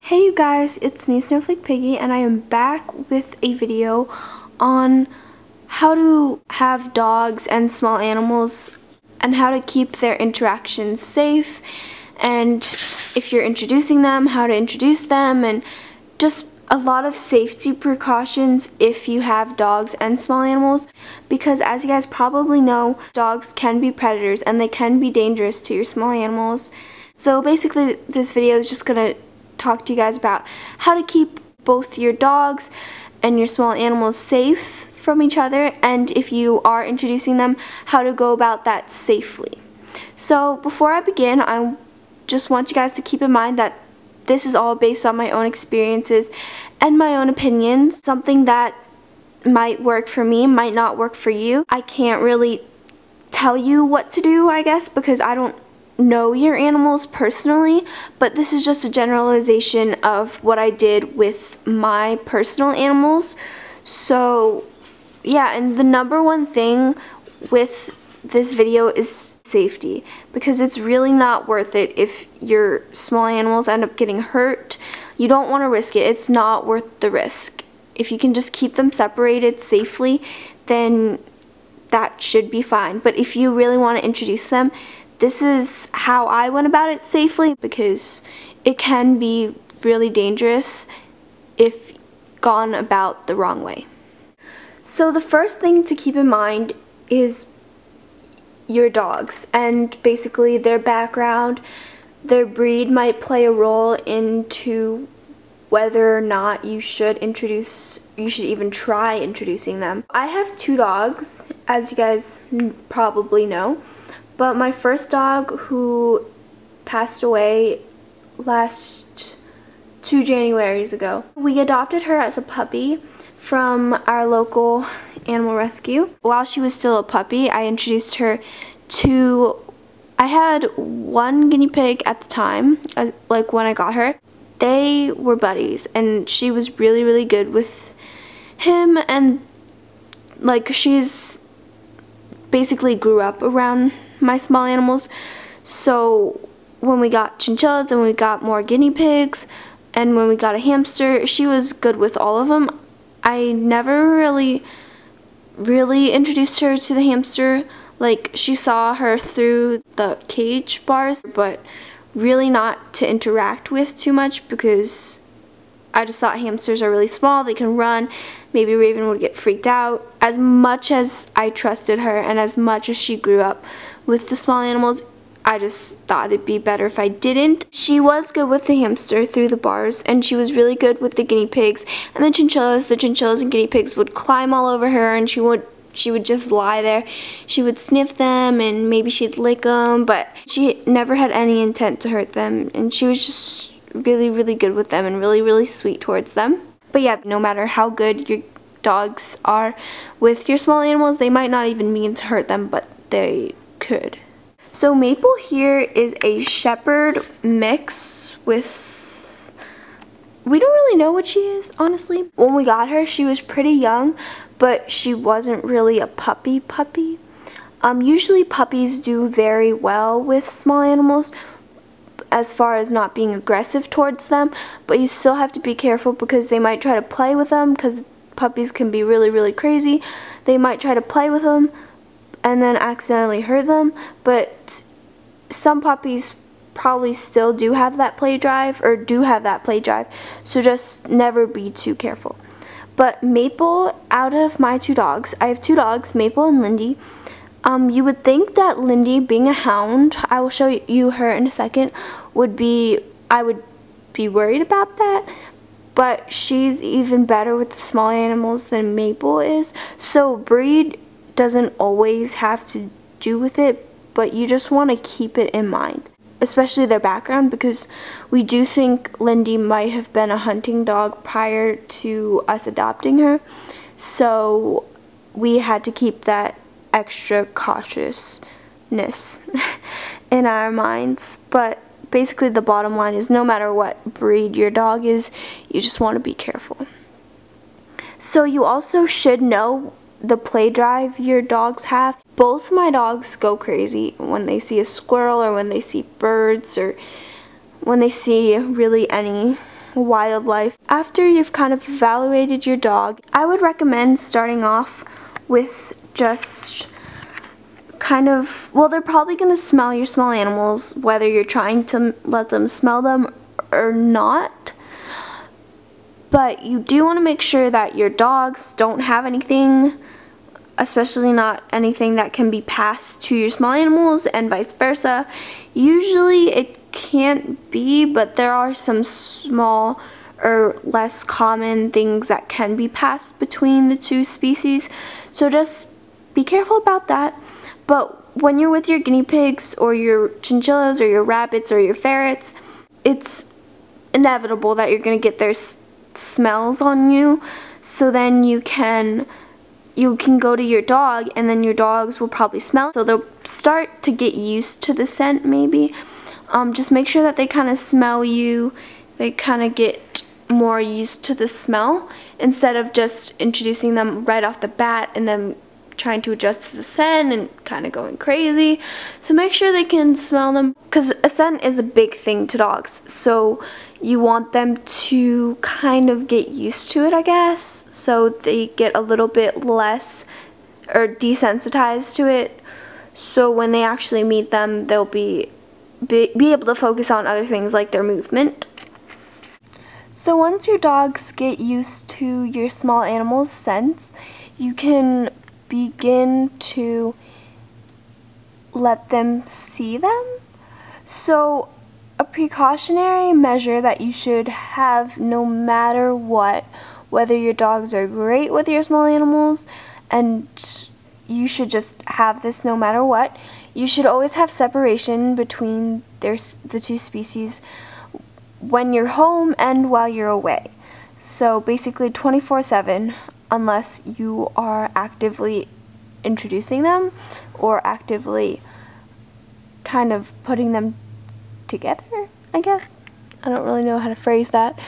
Hey you guys, it's me, Snowflake Piggy, and I am back with a video on how to have dogs and small animals and how to keep their interactions safe, and if you're introducing them, how to introduce them, and just a lot of safety precautions if you have dogs and small animals, because as you guys probably know, dogs can be predators and they can be dangerous to your small animals. So basically this video is just gonna talk to you guys about how to keep both your dogs and your small animals safe from each other, and if you are introducing them, how to go about that safely. So before I begin, I just want you guys to keep in mind that this is all based on my own experiences and my own opinions. Something that might work for me might not work for you. I can't really tell you what to do, I guess, because I don't know your animals personally, but this is just a generalization of what I did with my personal animals. So yeah, and the number one thing with this video is safety, because it's really not worth it if your small animals end up getting hurt. You don't want to risk it. It's not worth the risk. If you can just keep them separated safely, then that should be fine. But if you really want to introduce them, this is how I went about it safely, because it can be really dangerous if gone about the wrong way. So the first thing to keep in mind is your dogs, and basically their background, their breed might play a role into whether or not you should even try introducing them. I have two dogs, as you guys probably know. But my first dog, who passed away last 2 Januaries ago, we adopted her as a puppy from our local animal rescue. While she was still a puppy, I introduced her to, I had one guinea pig at the time, like when I got her. They were buddies, and she was really, really good with him, and like she's basically grew up around my small animals. So when we got chinchillas and we got more guinea pigs and when we got a hamster, she was good with all of them. I never really introduced her to the hamster. Like, she saw her through the cage bars, but really not to interact with too much, because I just thought hamsters are really small, they can run, maybe Raven would get freaked out. As much as I trusted her and as much as she grew up with the small animals, I just thought it'd be better if I didn't. She was good with the hamster through the bars, and she was really good with the guinea pigs and the chinchillas. The chinchillas and guinea pigs would climb all over her, and she would just lie there. She would sniff them, and maybe she'd lick them, but she never had any intent to hurt them, and she was just really, really good with them and really, really sweet towards them. But yeah, no matter how good your dogs are with your small animals, they might not even mean to hurt them, but they could. So Maple here is a shepherd mix with, we don't really know what she is, honestly. When we got her, she was pretty young, but she wasn't really a puppy. Usually puppies do very well with small animals as far as not being aggressive towards them, but you still have to be careful because they might try to play with them, because puppies can be really, really crazy. They might try to play with them and then accidentally hurt them, but some puppies probably still do have that play drive, so just never be too careful. But Maple, out of my two dogs, I have two dogs, Maple and Lindy. You would think that Lindy, being a hound, I will show you her in a second, I would be worried about that, but she's even better with the small animals than Maple is. So breed doesn't always have to do with it, but you just want to keep it in mind, especially their background, because we do think Lindy might have been a hunting dog prior to us adopting her, so we had to keep that extra cautiousness in our minds. But basically the bottom line is, no matter what breed your dog is, you just want to be careful. So you also should know the play drive your dogs have. Both my dogs go crazy when they see a squirrel, or when they see birds, or when they see really any wildlife. After you've kind of evaluated your dog, I would recommend starting off with just kind of, well, they're probably going to smell your small animals, whether you're trying to let them smell them or not. But you do want to make sure that your dogs don't have anything, especially not anything that can be passed to your small animals and vice versa. Usually it can't be, but there are some small or less common things that can be passed between the two species. So just be careful about that. But when you're with your guinea pigs or your chinchillas or your rabbits or your ferrets, it's inevitable that you're going to get their smells on you. So then you can go to your dog, and then your dogs will probably smell. So they'll start to get used to the scent maybe. Just make sure that they kind of smell you. They kind of get more used to the smell instead of just introducing them right off the bat and then trying to adjust to the scent and kind of going crazy. So make sure they can smell them, because a scent is a big thing to dogs. So you want them to kind of get used to it, I guess, so they get a little bit less or desensitized to it. So when they actually meet them, they'll be able to focus on other things like their movement. So once your dogs get used to your small animals' scents, you can begin to let them see them. So a precautionary measure that you should have no matter what, whether your dogs are great with your small animals, and you should just have this no matter what, you should always have separation between the two species when you're home and while you're away. So basically 24/7, unless you are actively introducing them or actively kind of putting them together, I guess. I don't really know how to phrase that.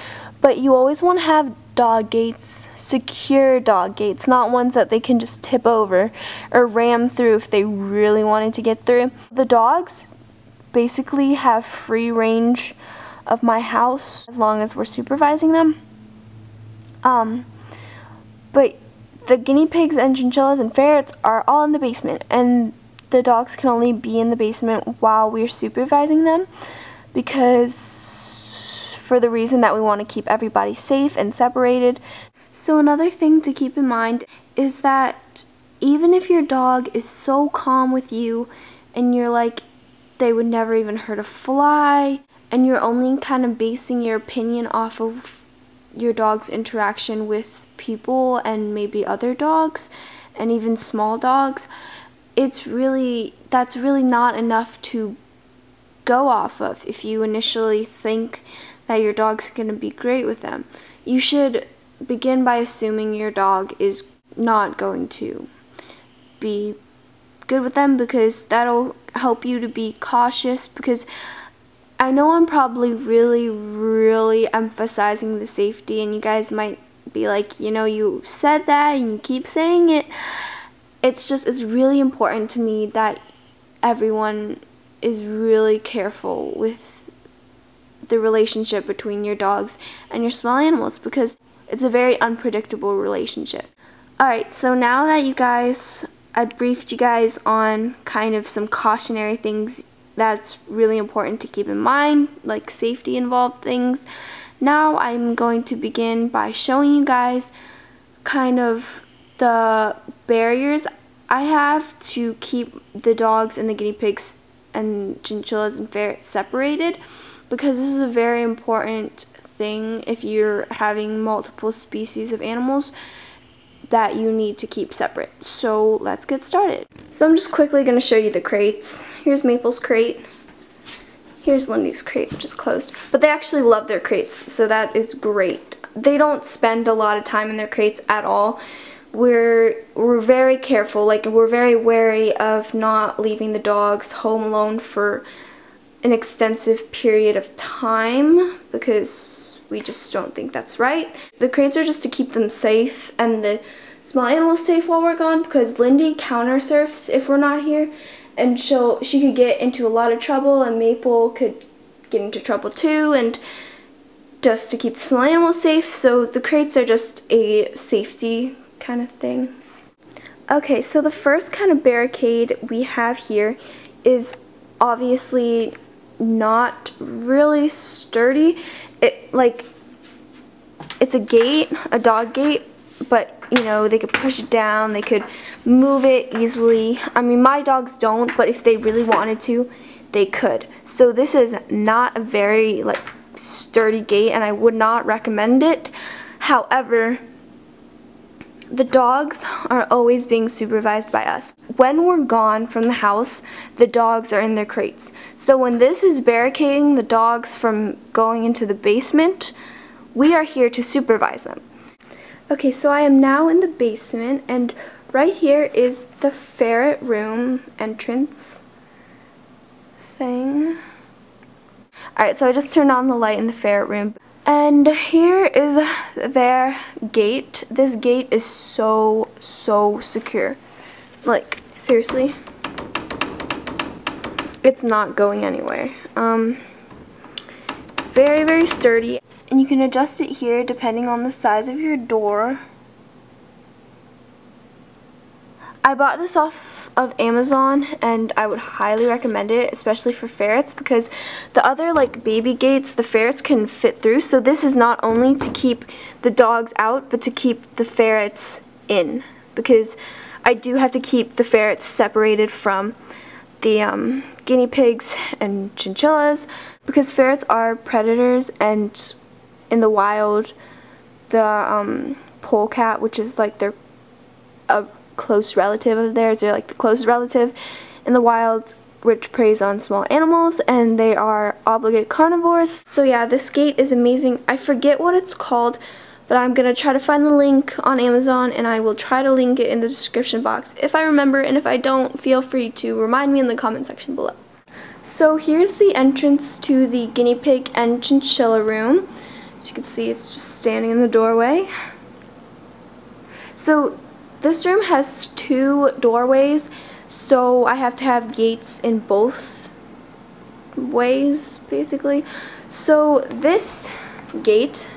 But you always want to have dog gates, secure dog gates, not ones that they can just tip over or ram through if they really wanted to get through. The dogs basically have free range of my house as long as we're supervising them. But the guinea pigs and chinchillas and ferrets are all in the basement, and the dogs can only be in the basement while we're supervising them, because for the reason that we want to keep everybody safe and separated. So another thing to keep in mind is that even if your dog is so calm with you and you're like, they would never even hurt a fly, and you're only kind of basing your opinion off of your dog's interaction with people and maybe other dogs and even small dogs, that's really not enough to go off of if you initially think that your dog's going to be great with them. You should begin by assuming your dog is not going to be good with them, because that'll help you to be cautious. Because I know I'm probably really emphasizing the safety, and you guys might be like, you know, you said that and you keep saying it. It's really important to me that everyone is really careful with the relationship between your dogs and your small animals, because it's a very unpredictable relationship. Alright, so now that I briefed you guys on kind of some cautionary things that's really important to keep in mind, like safety involved things. Now I'm going to begin by showing you guys kind of the barriers I have to keep the dogs and the guinea pigs and chinchillas and ferrets separated, because this is a very important thing if you're having multiple species of animals that you need to keep separate. So let's get started. So I'm just quickly going to show you the crates. Here's Maple's crate. Here's Lindy's crate, which is closed. But they actually love their crates, so that is great. They don't spend a lot of time in their crates at all. We're very careful, like we're very wary of not leaving the dogs home alone for an extensive period of time, because we just don't think that's right. The crates are just to keep them safe and the small animals safe while we're gone, because Lindy counter surfs if we're not here, and she could get into a lot of trouble, and Maple could get into trouble too, and just to keep the small animals safe, so the crates are just a safety kind of thing. Okay, so the first kind of barricade we have here is obviously not really sturdy. It's a gate, a dog gate, but you know, they could push it down, they could move it easily. I mean, my dogs don't, but if they really wanted to, they could. So this is not a very like sturdy gate, and I would not recommend it. However, the dogs are always being supervised by us. When we're gone from the house, the dogs are in their crates. So when this is barricading the dogs from going into the basement, we are here to supervise them. Okay, so I am now in the basement, and right here is the ferret room entrance thing. Alright, so I just turned on the light in the ferret room. And here is their gate. This gate is so secure. Like, seriously. It's not going anywhere. It's very sturdy. And you can adjust it here depending on the size of your door. I bought this off of Amazon, and I would highly recommend it, especially for ferrets, because the other like baby gates, the ferrets can fit through. So this is not only to keep the dogs out, but to keep the ferrets in, because I do have to keep the ferrets separated from the guinea pigs and chinchillas, because ferrets are predators, and in the wild, the polecat, which is like a close relative of theirs, they're like the closest relative in the wild, which preys on small animals, and they are obligate carnivores. So yeah, this gate is amazing. I forget what it's called, but I'm gonna try to find the link on Amazon, and I will try to link it in the description box if I remember, and if I don't, feel free to remind me in the comment section below. So here's the entrance to the guinea pig and chinchilla room. As you can see, it's just standing in the doorway. So this room has 2 doorways, so I have to have gates in both ways, basically. So this gate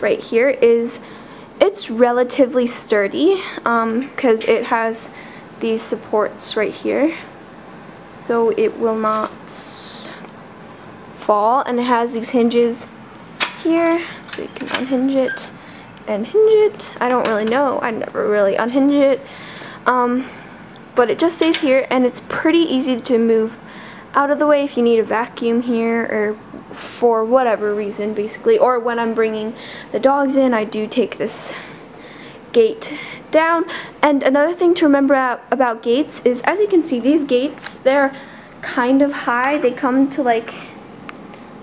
right here it's relatively sturdy, because it has these supports right here, so it will not fall, and it has these hinges here, so you can unhinge it and hinge it. I don't really know, I never really unhinge it, but it just stays here, and it's pretty easy to move out of the way if you need a vacuum here, or for whatever reason, basically. Or when I'm bringing the dogs in, I do take this gate down. And another thing to remember about gates is, as you can see, these gates, they're kind of high. They come to like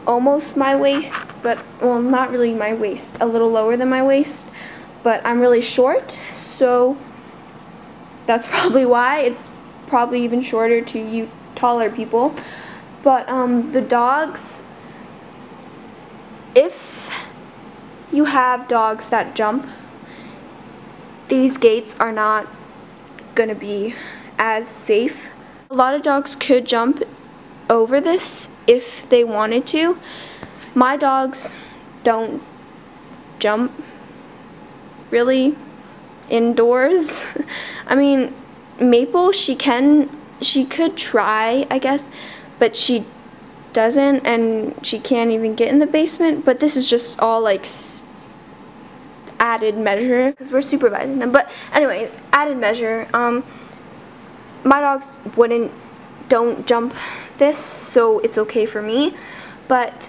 almost my waist, but, well, not really my waist, a little lower than my waist, but I'm really short, so that's probably why. It's probably even shorter to you taller people. But the dogs, if you have dogs that jump, these gates are not gonna be as safe. A lot of dogs could jump over this if they wanted to. My dogs don't jump really indoors. I mean, Maple, she could try, I guess, but she doesn't, and she can't even get in the basement. But this is just all like added measure, because we're supervising them. But anyway, added measure. My dogs don't jump this, so it's okay for me. But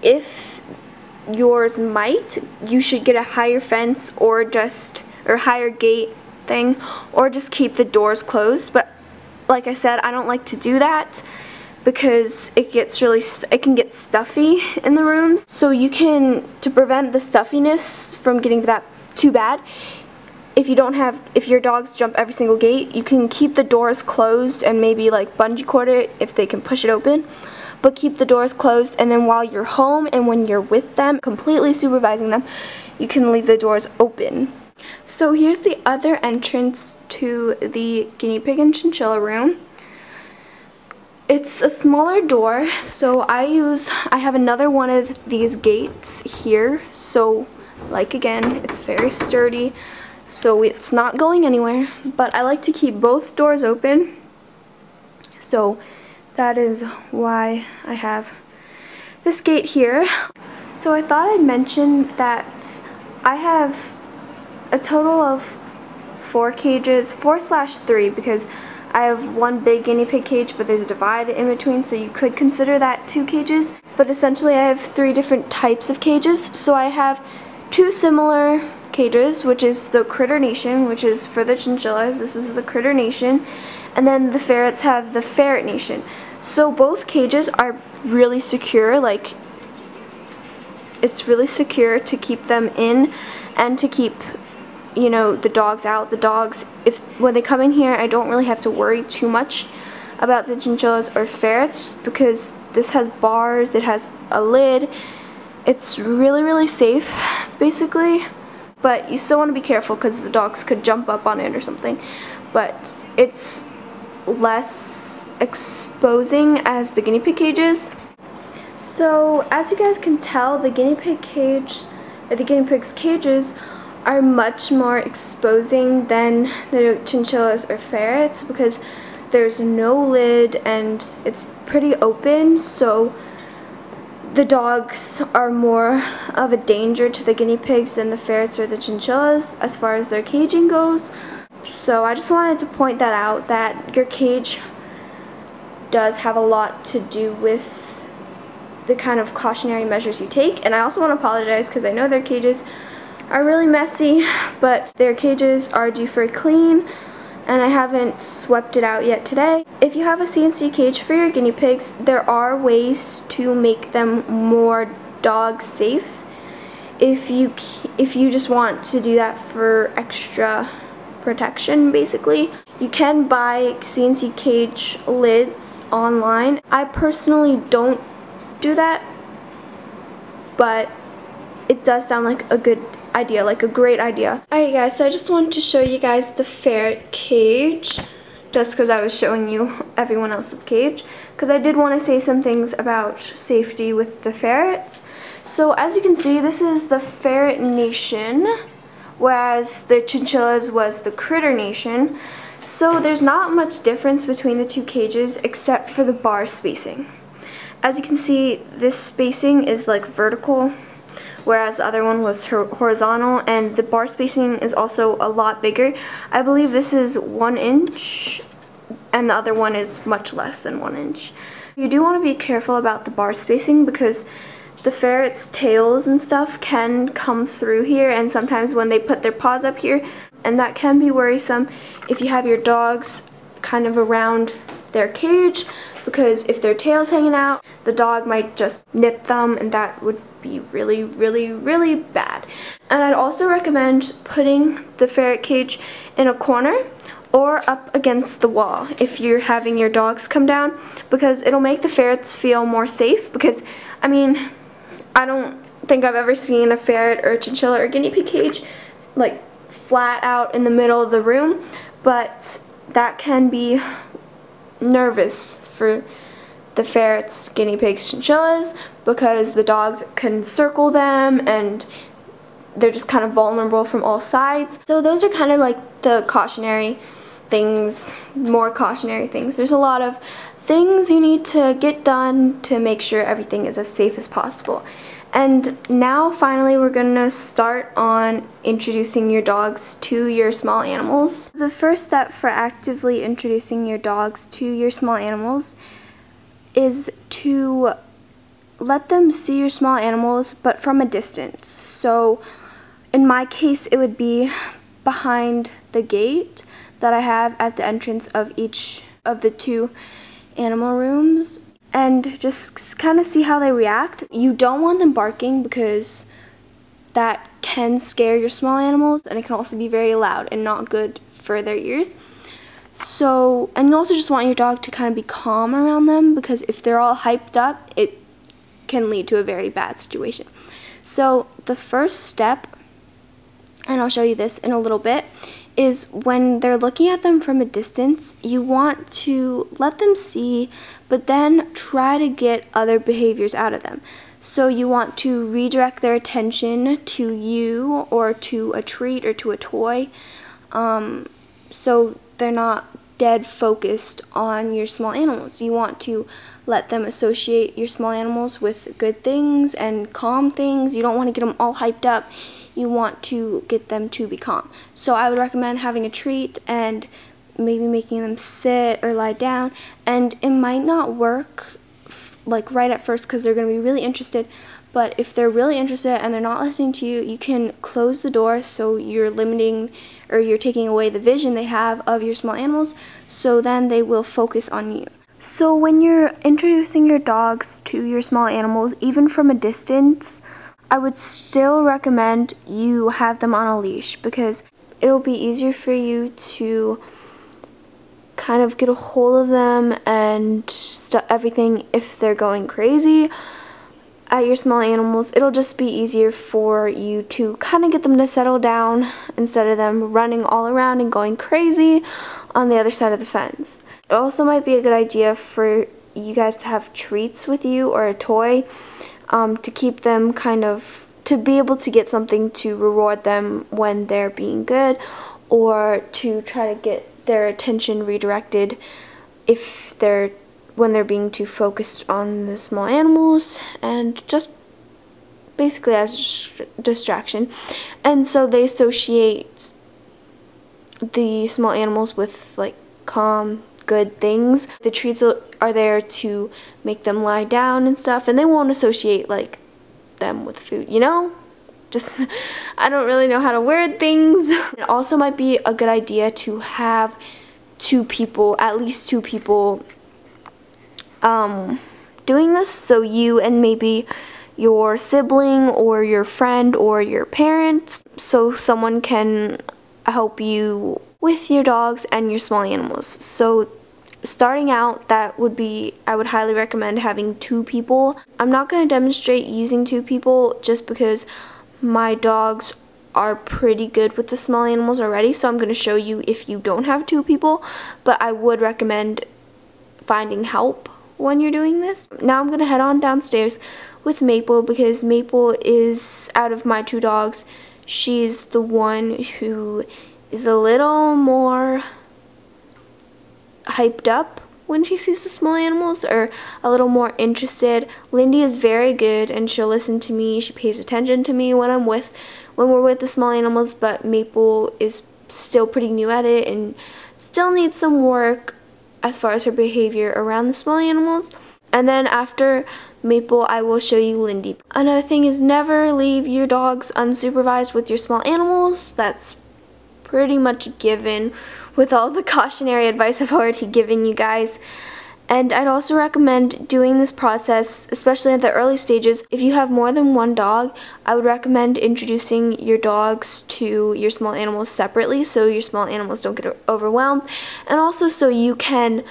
if yours might, you should get a higher fence, or higher gate thing, or just keep the doors closed. But like I said, I don't like to do that, because it can get stuffy in the rooms. So to prevent the stuffiness from getting that too bad, if your dogs jump every single gate, you can keep the doors closed and maybe like bungee cord it if they can push it open. But keep the doors closed, and then while you're home and when you're with them, completely supervising them, you can leave the doors open. So here's the other entrance to the guinea pig and chinchilla room. It's a smaller door, so I have another one of these gates here, so like again, it's very sturdy, so it's not going anywhere, but I like to keep both doors open, so that is why I have this gate here. So I thought I'd mention that I have a total of 4 cages, 4/3, because I have one big guinea pig cage, but there's a divide in between, so you could consider that 2 cages. But essentially I have 3 different types of cages. So I have 2 similar cages, which is the Critter Nation, which is for the chinchillas. This is the Critter Nation. And then the ferrets have the Ferret Nation. So both cages are really secure, like it's really secure to keep them in and to keep, you know, the dogs out. The dogs, when they come in here, I don't really have to worry too much about the chinchillas or ferrets because this has bars, it has a lid. It's really, really safe, basically. But you still want to be careful because the dogs could jump up on it or something. But it's less exposing as the guinea pig cages. So as you guys can tell, the guinea pig cage, or the guinea pig's cages, are much more exposing than the chinchillas or ferrets because there's no lid and it's pretty open, so the dogs are more of a danger to the guinea pigs than the ferrets or the chinchillas as far as their caging goes. So I just wanted to point that out, that your cage does have a lot to do with the kind of cautionary measures you take. And I also want to apologize because I know their cages are really messy, but their cages are due for a clean and I haven't swept it out yet today. If you have a CNC cage for your guinea pigs, there are ways to make them more dog safe if you just want to do that for extra protection. Basically, you can buy CNC cage lids online. I personally don't do that, but it does sound like a good idea, like a great idea. Alright guys, so I just wanted to show you guys the ferret cage, just because I was showing you everyone else's cage, because I did want to say some things about safety with the ferrets. So as you can see, this is the Ferret Nation, whereas the chinchillas was the Critter Nation. So there's not much difference between the 2 cages except for the bar spacing. As you can see, this spacing is like vertical, whereas the other one was horizontal, and the bar spacing is also a lot bigger. I believe this is 1 inch and the other one is much less than 1 inch. You do want to be careful about the bar spacing because the ferrets' tails and stuff can come through here, and sometimes when they put their paws up here, and that can be worrisome if you have your dogs kind of around their cage, because if their tail's hanging out, the dog might just nip them, and that would be really, really, really bad. And I'd also recommend putting the ferret cage in a corner or up against the wall if you're having your dogs come down, because it'll make the ferrets feel more safe. Because, I mean, I don't think I've ever seen a ferret or a chinchilla or guinea pig cage like flat out in the middle of the room, but that can be nervous for the ferrets, guinea pigs, chinchillas, because the dogs can circle them and they're just kind of vulnerable from all sides. So those are kind of like the cautionary things, more cautionary things. There's a lot of things you need to get done to make sure everything is as safe as possible. And now finally we're going to start on introducing your dogs to your small animals. The first step for actively introducing your dogs to your small animals is to let them see your small animals, but from a distance. So in my case, it would be behind the gate that I have at the entrance of each of the 2 animal rooms, and just kind of see how they react. You don't want them barking because that can scare your small animals, and it can also be very loud and not good for their ears. So, and you also just want your dog to kind of be calm around them, because if they're all hyped up, it can lead to a very bad situation. So the first step, and I'll show you this in a little bit, is when they're looking at them from a distance, you want to let them see, but then try to get other behaviors out of them. So you want to redirect their attention to you or to a treat or to a toy, so they're not dead focused on your small animals. You want to let them associate your small animals with good things and calm things. You don't want to get them all hyped up. You want to get them to be calm. So I would recommend having a treat and maybe making them sit or lie down. And it might not work like right at first because they're going to be really interested, but if they're really interested and they're not listening to you, you can close the door so you're limiting or you're taking away the vision they have of your small animals, so then they will focus on you. So when you're introducing your dogs to your small animals, even from a distance, I would still recommend you have them on a leash because it'll be easier for you to kind of get a hold of them and everything. If they're going crazy at your small animals, it'll just be easier for you to kind of get them to settle down instead of them running all around and going crazy on the other side of the fence. It also might be a good idea for you guys to have treats with you or a toy to keep them to be able to get something to reward them when they're being good, or to try to get their attention redirected when they're being too focused on the small animals, and just basically as distraction. And so they associate the small animals with like calm, good things. The treats are there to make them lie down and stuff, and they won't associate like them with food, you know? Just, I don't really know how to word things. It also might be a good idea to have at least two people doing this, so you and maybe your sibling or your friend or your parents, so someone can help you with your dogs and your small animals. So starting out, I would highly recommend having 2 people. I'm not going to demonstrate using 2 people just because my dogs are pretty good with the small animals already, so I'm going to show you if you don't have 2 people, but I would recommend finding help when you're doing this. Now I'm going to head on downstairs with Maple because Maple is, out of my 2 dogs, she's the one who is a little more hyped up when she sees the small animals, or a little more interested. Lindy is very good and she'll listen to me. She pays attention to me when we're with the small animals, but Maple is still pretty new at it and still needs some work as far as her behavior around the small animals. And then after Maple, I will show you Lindy. Another thing is never leave your dogs unsupervised with your small animals. That's pretty much a given with all the cautionary advice I've already given you guys. And I'd also recommend doing this process, especially at the early stages. If you have more than 1 dog, I would recommend introducing your dogs to your small animals separately so your small animals don't get overwhelmed, and also so you can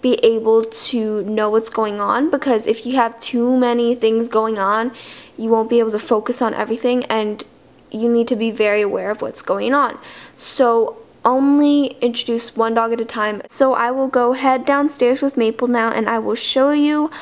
be able to know what's going on, because if you have too many things going on, you won't be able to focus on everything, and you need to be very aware of what's going on. So only introduce 1 dog at a time. So I will go head downstairs with Maple now, and I will show you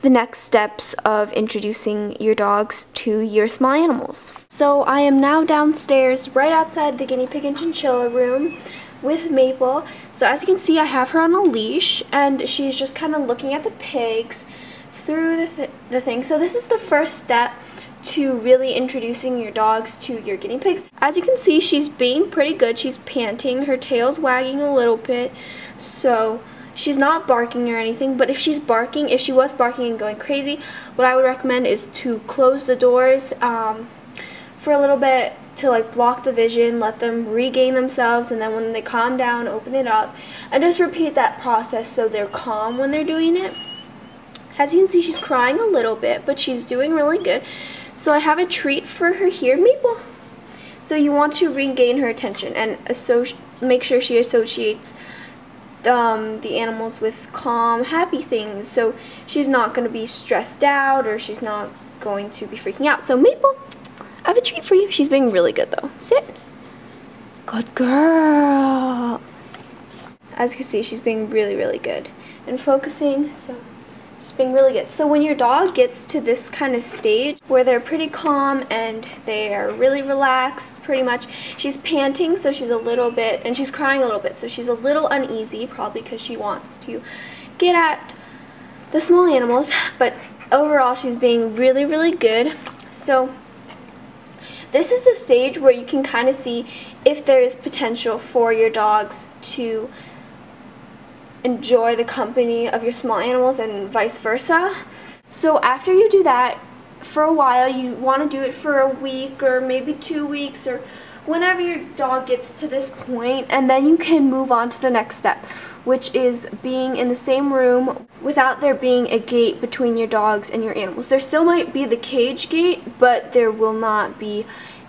the next steps of introducing your dogs to your small animals. So I am now downstairs right outside the guinea pig and chinchilla room with Maple. So as you can see, I have her on a leash and she's just kind of looking at the pigs through the thing. So this is the first step to really introducing your dogs to your guinea pigs. As you can see, she's being pretty good. She's panting, her tail's wagging a little bit, so she's not barking or anything. But if she was barking and going crazy, what I would recommend is to close the doors for a little bit to like block the vision, let them regain themselves, and then when they calm down, open it up, and just repeat that process so they're calm when they're doing it. As you can see, she's crying a little bit, but she's doing really good. So I have a treat for her here, Maple. So you want to regain her attention and make sure she associates the animals with calm, happy things. So she's not going to be stressed out, or she's not going to be freaking out. So Maple, I have a treat for you. She's being really good though. Sit. Good girl. As you can see, she's being really, really good and focusing, so she's being really good. So when your dog gets to this kind of stage where they're pretty calm and they are really relaxed, pretty much, she's panting, so she's a little bit, and she's crying a little bit, so she's a little uneasy, probably because she wants to get at the small animals, but overall she's being really, really good. So this is the stage where you can kind of see if there is potential for your dogs to enjoy the company of your small animals and vice versa. So after you do that for a while, you want to do it for a week or maybe 2 weeks or whenever your dog gets to this point, and then you can move on to the next step, which is being in the same room without there being a gate between your dogs and your animals. There still might be the cage gate, but there will not be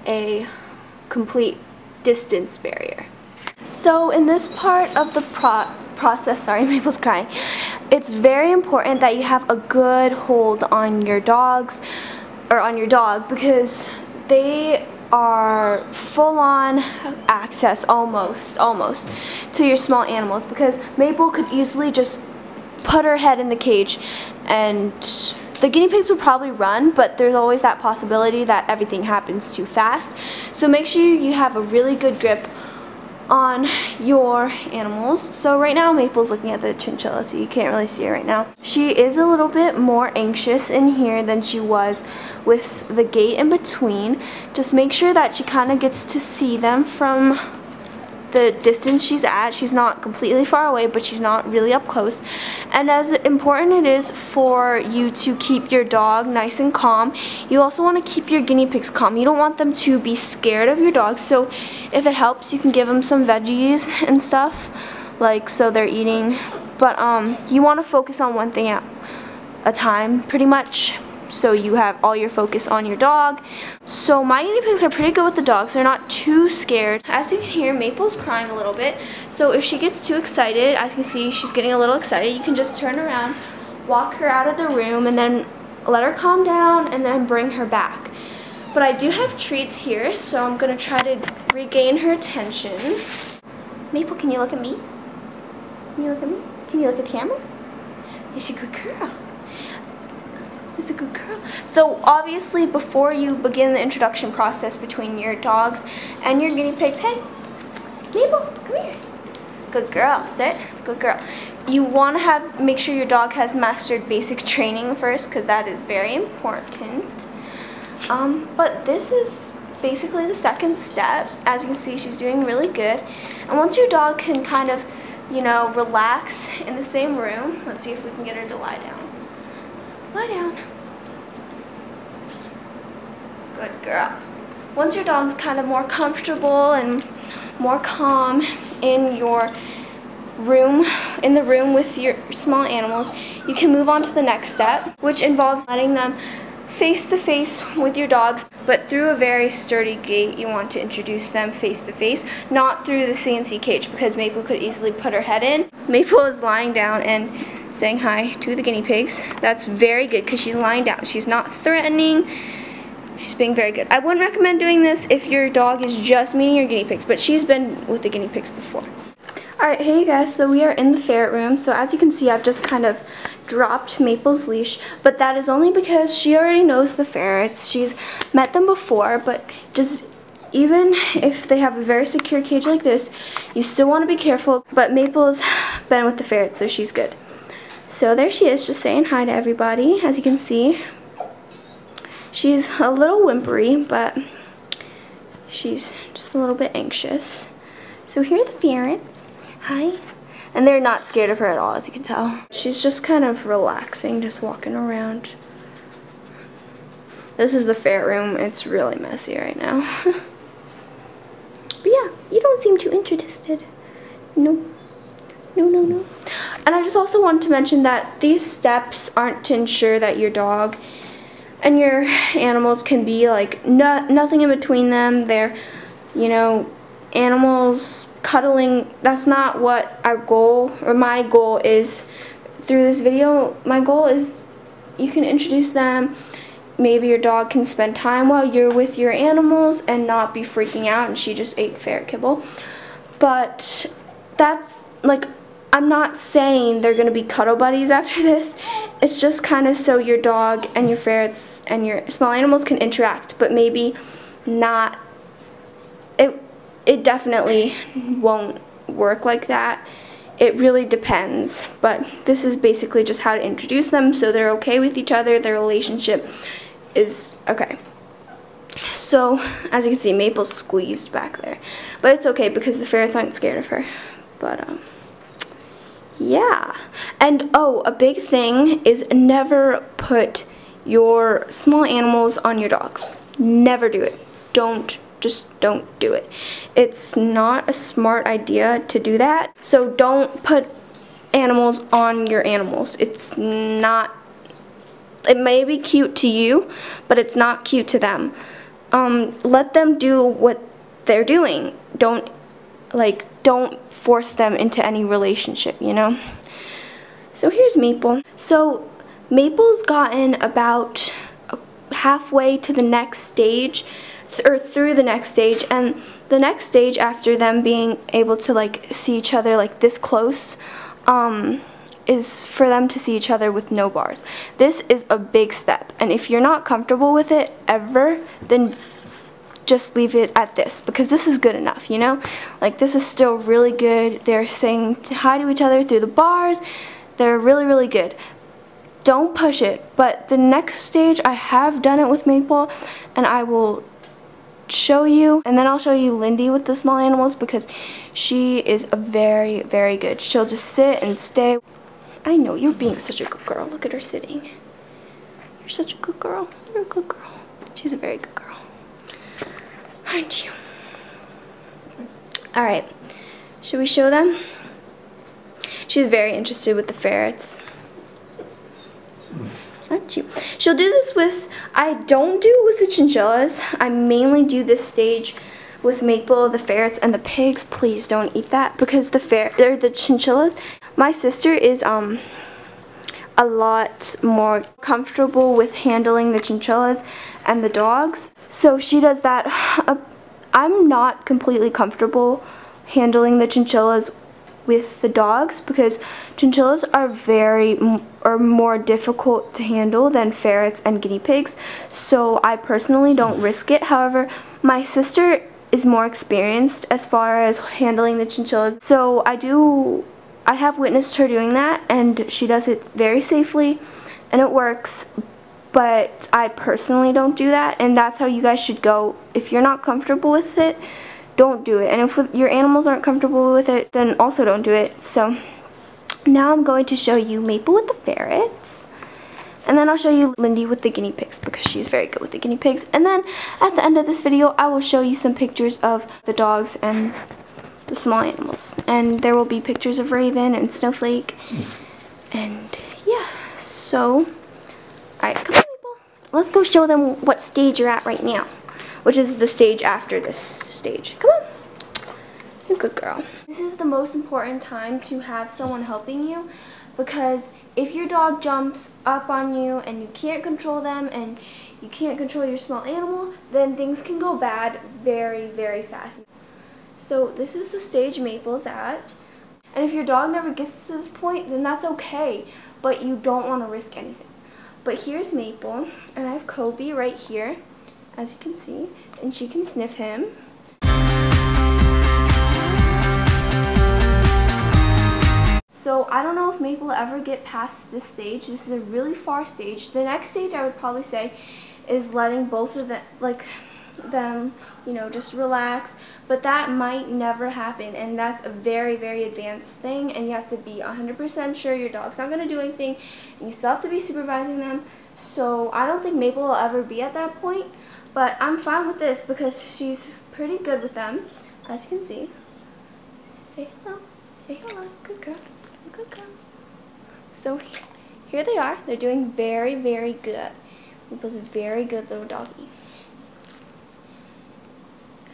a complete distance barrier. So in this part of the process, sorry, Maple's crying, it's very important that you have a good hold on your dogs, or on your dog, because they are full-on access almost to your small animals, because Maple could easily just put her head in the cage and the guinea pigs would probably run, but there's always that possibility that everything happens too fast. So make sure you have a really good grip on your animals. So right now Maple's looking at the chinchilla, so you can't really see her right now. She is a little bit more anxious in here than she was with the gate in between. Just make sure that she kind of gets to see them from the distance she's at. She's not completely far away, but she's not really up close. And as important it is for you to keep your dog nice and calm, you also want to keep your guinea pigs calm. You don't want them to be scared of your dog, so if it helps, you can give them some veggies and stuff, like so they're eating. But you want to focus on one thing at a time, pretty much, so you have all your focus on your dog. So my guinea pigs are pretty good with the dogs. They're not too scared. As you can hear, Maple's crying a little bit. So if she gets too excited, as you can see, she's getting a little excited, you can just turn around, walk her out of the room, and then let her calm down, and then bring her back. But I do have treats here, so I'm gonna try to regain her attention. Maple, can you look at me? Can you look at me? Can you look at the camera? Is a good girl. Is a good girl. So obviously before you begin the introduction process between your dogs and your guinea pigs, hey, Mabel, come here. Good girl, sit, good girl. You want to make sure your dog has mastered basic training first, because that is very important. But this is basically the second step. As you can see, she's doing really good. And once your dog can kind of, you know, relax in the same room, let's see if we can get her to lie down. Lie down. Good girl. Once your dog's kind of more comfortable and more calm in your room, in the room with your small animals, you can move on to the next step, which involves letting them face to face with your dogs, but through a very sturdy gate. You want to introduce them face to face, not through the CNC cage, because Maple could easily put her head in. Maple is lying down and saying hi to the guinea pigs. That's very good, because she's lying down. She's not threatening. She's being very good. I wouldn't recommend doing this if your dog is just meeting your guinea pigs, but she's been with the guinea pigs before. Alright, hey guys, so we are in the ferret room. So as you can see, I've just kind of dropped Maple's leash, but that is only because she already knows the ferrets. She's met them before, but just even if they have a very secure cage like this, you still want to be careful. But Maple's been with the ferrets, so she's good. So there she is, just saying hi to everybody. As you can see, she's a little whimpery, but she's just a little bit anxious. So here are the ferrets. Hi. And they're not scared of her at all, as you can tell. She's just kind of relaxing, just walking around. This is the ferret room. It's really messy right now. But yeah, you don't seem too interested. No. No. And I just also want to mention that these steps aren't to ensure that your dog and your animals can be like nothing in between them. They're, you know, animals cuddling. That's not what our goal, or my goal is through this video. My goal is you can introduce them, maybe your dog can spend time while you're with your animals and not be freaking out and she just ate ferret kibble. But that's, like, I'm not saying they're going to be cuddle buddies after this. It's just kind of so your dog and your ferrets and your small animals can interact, but maybe not. It definitely won't work like that. It really depends, but this is basically just how to introduce them so they're okay with each other, their relationship is okay. So, as you can see, Maple's squeezed back there, but it's okay because the ferrets aren't scared of her. But, yeah. And, oh, a big thing is never put your small animals on your dogs. Never do it. Just don't do it. It's not a smart idea to do that. So don't put animals on your animals. It's not, it may be cute to you, but it's not cute to them. Let them do what they're doing. Don't force them into any relationship, you know? So here's Maple. So Maple's gotten about halfway to the next stage, or through the next stage, and the next stage after them being able to like see each other like this close is for them to see each other with no bars. This is a big step, and if you're not comfortable with it ever, then just leave it at this, because this is good enough, you know? Like, this is still really good. They're saying hi to each other through the bars. They're really, really good. Don't push it. But the next stage, I have done it with Maple, and I will show you, and then I'll show you Lindy with the small animals, because she is very, very good. She'll just sit and stay. I know, you're being such a good girl. Look at her sitting. You're such a good girl. You're a good girl. She's a very good girl. Aren't you? Alright, should we show them? She's very interested with the ferrets. Aren't you? She'll do this with, I don't do it with the chinchillas. I mainly do this stage with Maple, the ferrets, and the pigs. Please don't eat that, because the chinchillas, my sister is a lot more comfortable with handling the chinchillas and the dogs. So she does that. I'm not completely comfortable handling the chinchillas with the dogs, because chinchillas are more difficult to handle than ferrets and guinea pigs. So I personally don't risk it. However, my sister is more experienced as far as handling the chinchillas. So I have witnessed her doing that, and she does it very safely, and it works. But I personally don't do that, and that's how you guys should go. If you're not comfortable with it, don't do it. And if your animals aren't comfortable with it, then also don't do it. So now I'm going to show you Maple with the ferrets, and then I'll show you Lindy with the guinea pigs, because she's very good with the guinea pigs. And then at the end of this video, I will show you some pictures of the dogs and the small animals. And there will be pictures of Raven and Snowflake. And yeah, so alright, come on, Maple. Let's go show them what stage you're at right now, which is the stage after this stage. Come on. You're a good girl. This is the most important time to have someone helping you, because if your dog jumps up on you and you can't control them and you can't control your small animal, then things can go bad very, very fast. So this is the stage Maple's at. And if your dog never gets to this point, then that's okay, but you don't want to risk anything. But here's Maple, and I have Kobe right here, as you can see, and she can sniff him. So I don't know if Maple will ever get past this stage. This is a really far stage. The next stage, I would probably say, is letting both of them, you know, just relax. But that might never happen, and that's a very, very advanced thing, and you have to be 100% sure your dog's not going to do anything, and you still have to be supervising them. So I don't think Maple will ever be at that point, but I'm fine with this because she's pretty good with them, as you can see. Say hello. Say hello. Good girl. Good girl. So here they are. They're doing very, very good. Maple's a very good little doggy.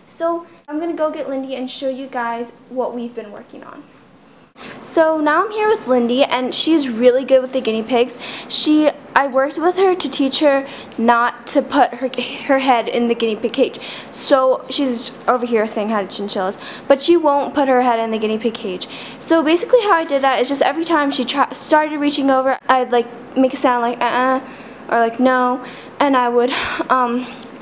So I'm going to go get Lindy and show you guys what we've been working on. So So now I'm here with Lindy, and she's really good with the guinea pigs. I worked with her to teach her not to put her head in the guinea pig cage. So she's over here saying hi to chinchillas, but she won't put her head in the guinea pig cage. So basically how I did that is just every time she started reaching over, I'd like make a sound like or like no, and I would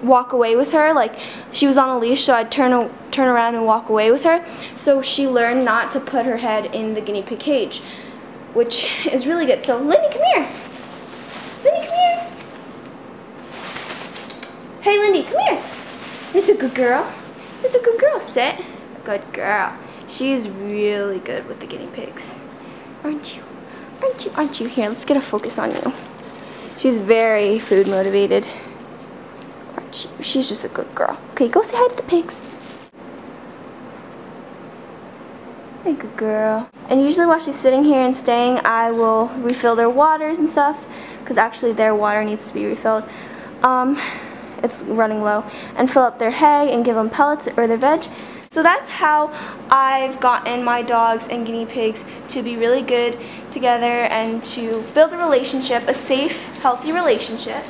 walk away with her. Like she was on a leash, so I'd turn around and walk away with her. So she learned not to put her head in the guinea pig cage, which is really good. So Lindy, come here. Lindy, come here. Hey Lindy, come here. It's a good girl. It's a good girl. Sit. Good girl. She's really good with the guinea pigs. Aren't you? Aren't you? Aren't you? Here, let's get a focus on you. She's very food motivated. She's just a good girl. Okay, go say hi to the pigs. Hey, good girl. And usually while she's sitting here and staying, I will refill their waters and stuff, because actually their water needs to be refilled. It's running low. And fill up their hay and give them pellets or their veg. So that's how I've gotten my dogs and guinea pigs to be really good together and to build a relationship, a safe, healthy relationship.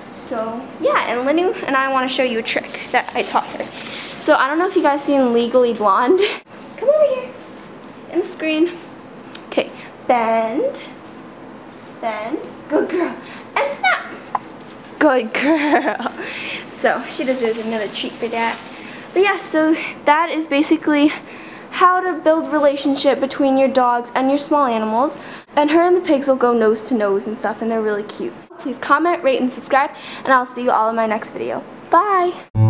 So yeah, and Lindy and I want to show you a trick that I taught her. So I don't know if you guys seen Legally Blonde. Come over here in the screen. Okay, bend, bend, good girl, and snap. Good girl. So she deserves another treat for that. But yeah, so that is basically how to build relationship between your dogs and your small animals. And her and the pigs will go nose to nose and stuff, and they're really cute. Please comment, rate, and subscribe, and I'll see you all in my next video. Bye!